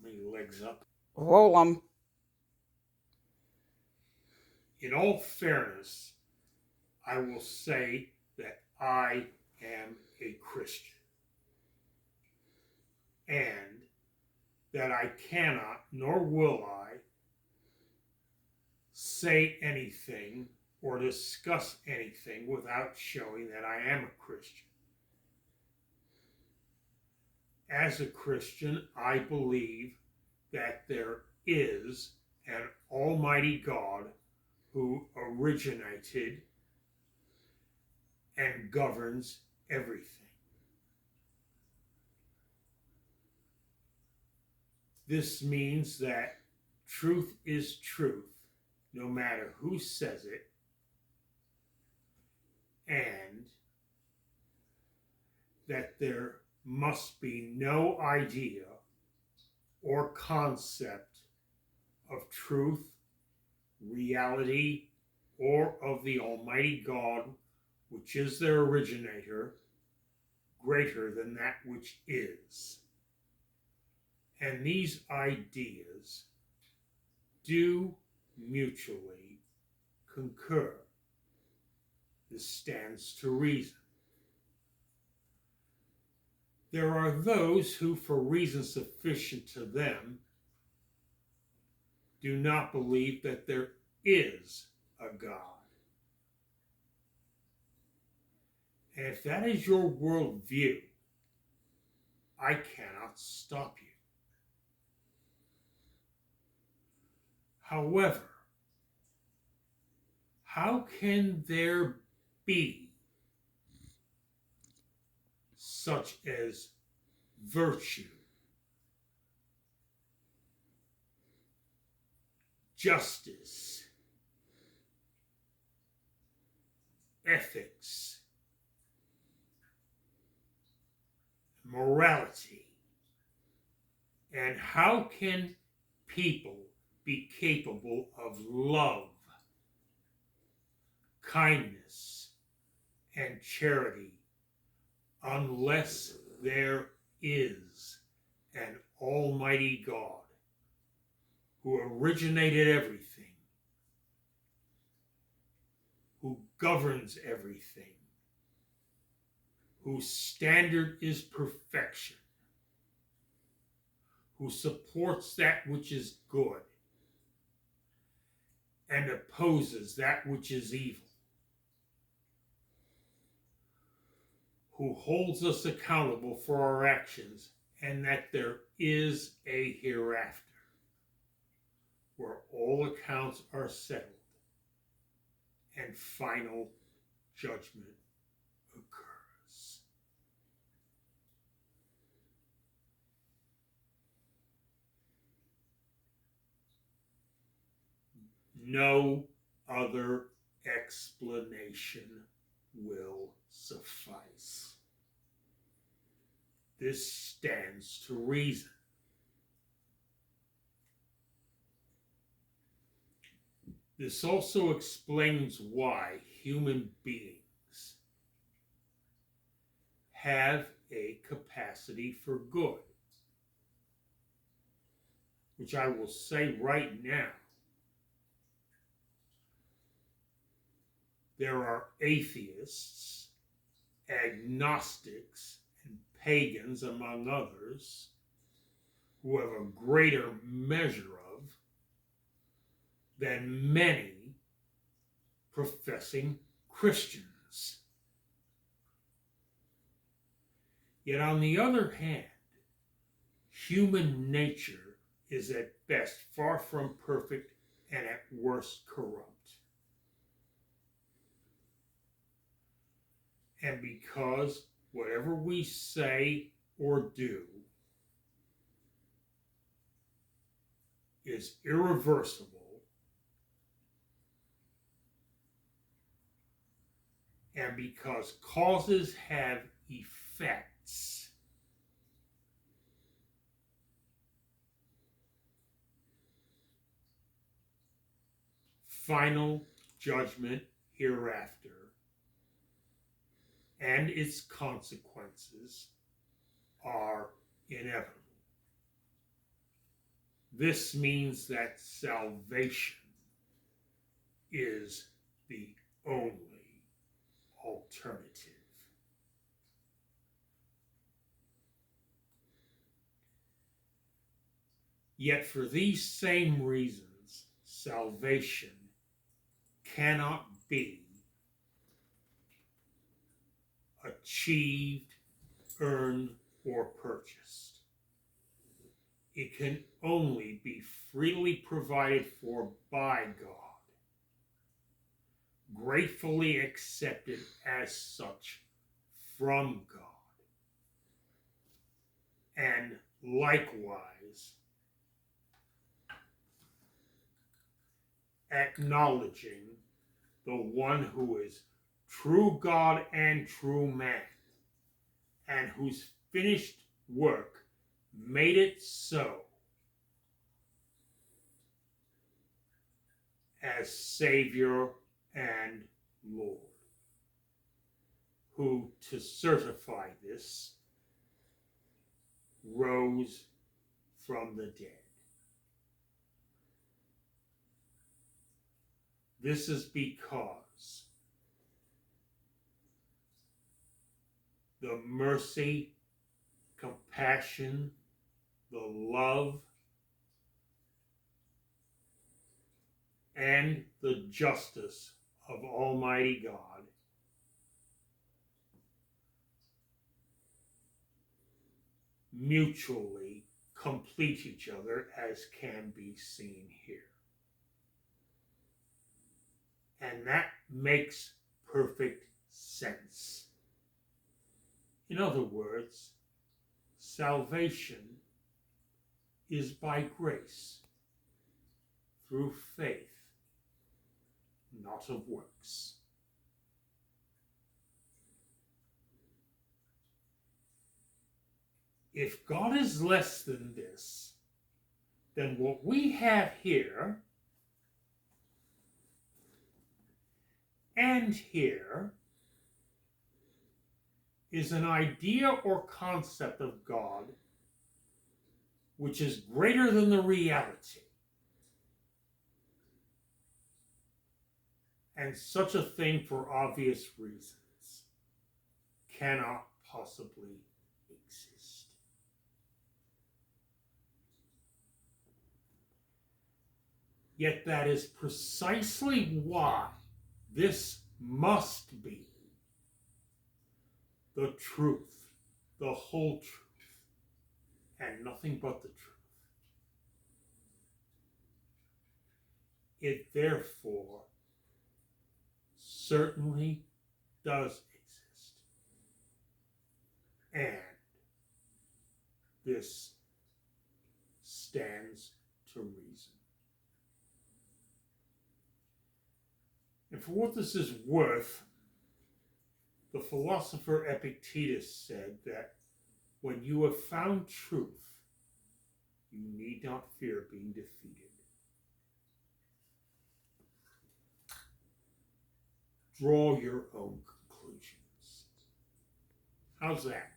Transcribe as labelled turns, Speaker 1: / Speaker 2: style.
Speaker 1: My legs up.
Speaker 2: Roll 'em.
Speaker 1: In all fairness, I will say that I am a Christian and that I cannot nor will I say anything or discuss anything without showing that I am a Christian. As a Christian, I believe that there is an Almighty God who originated and governs everything. This means that truth is truth, no matter who says it, and that there must be no idea or concept of truth, reality, or of the Almighty God, which is their originator, greater than that which is. And these ideas do mutually concur. This stands to reason. There are those who, for reasons sufficient to them, do not believe that there is a God. And if that is your worldview, I cannot stop you. However, how can there be such as virtue, justice, ethics, morality, and how can people be capable of love, kindness, and charity unless there is an Almighty God who originated everything, who governs everything, whose standard is perfection, who supports that which is good and opposes that which is evil, who holds us accountable for our actions, and that there is a hereafter where all accounts are settled and final judgment occurs. No other explanation will suffice. This stands to reason. This also explains why human beings have a capacity for good, which I will say right now. There are atheists, agnostics, and pagans, among others, who have a greater measure of than many professing Christians. Yet on the other hand, human nature is at best far from perfect and at worst corrupt. And because whatever we say or do is irreversible, and because causes have effects, final judgment hereafter and its consequences are inevitable. This means that salvation is the only alternative. Yet for these same reasons, salvation cannot be achieved, earned, or purchased. It can only be freely provided for by God, gratefully accepted as such from God, and likewise acknowledging the one who is true God and true man, and whose finished work made it so, as Savior and Lord, who, to certify this, rose from the dead. This is because the mercy, compassion, the love, and the justice of Almighty God mutually complete each other, as can be seen here. And that makes perfect sense. In other words, salvation is by grace, through faith, not of works. If God is less than this, then what we have here and here is an idea or concept of God which is greater than the reality. And such a thing, for obvious reasons, cannot possibly exist. Yet that is precisely why this must be the truth, the whole truth, and nothing but the truth. It therefore certainly does exist. And this stands to reason. And for what this is worth, the philosopher Epictetus said that when you have found truth, you need not fear being defeated. Draw your own conclusions. How's that?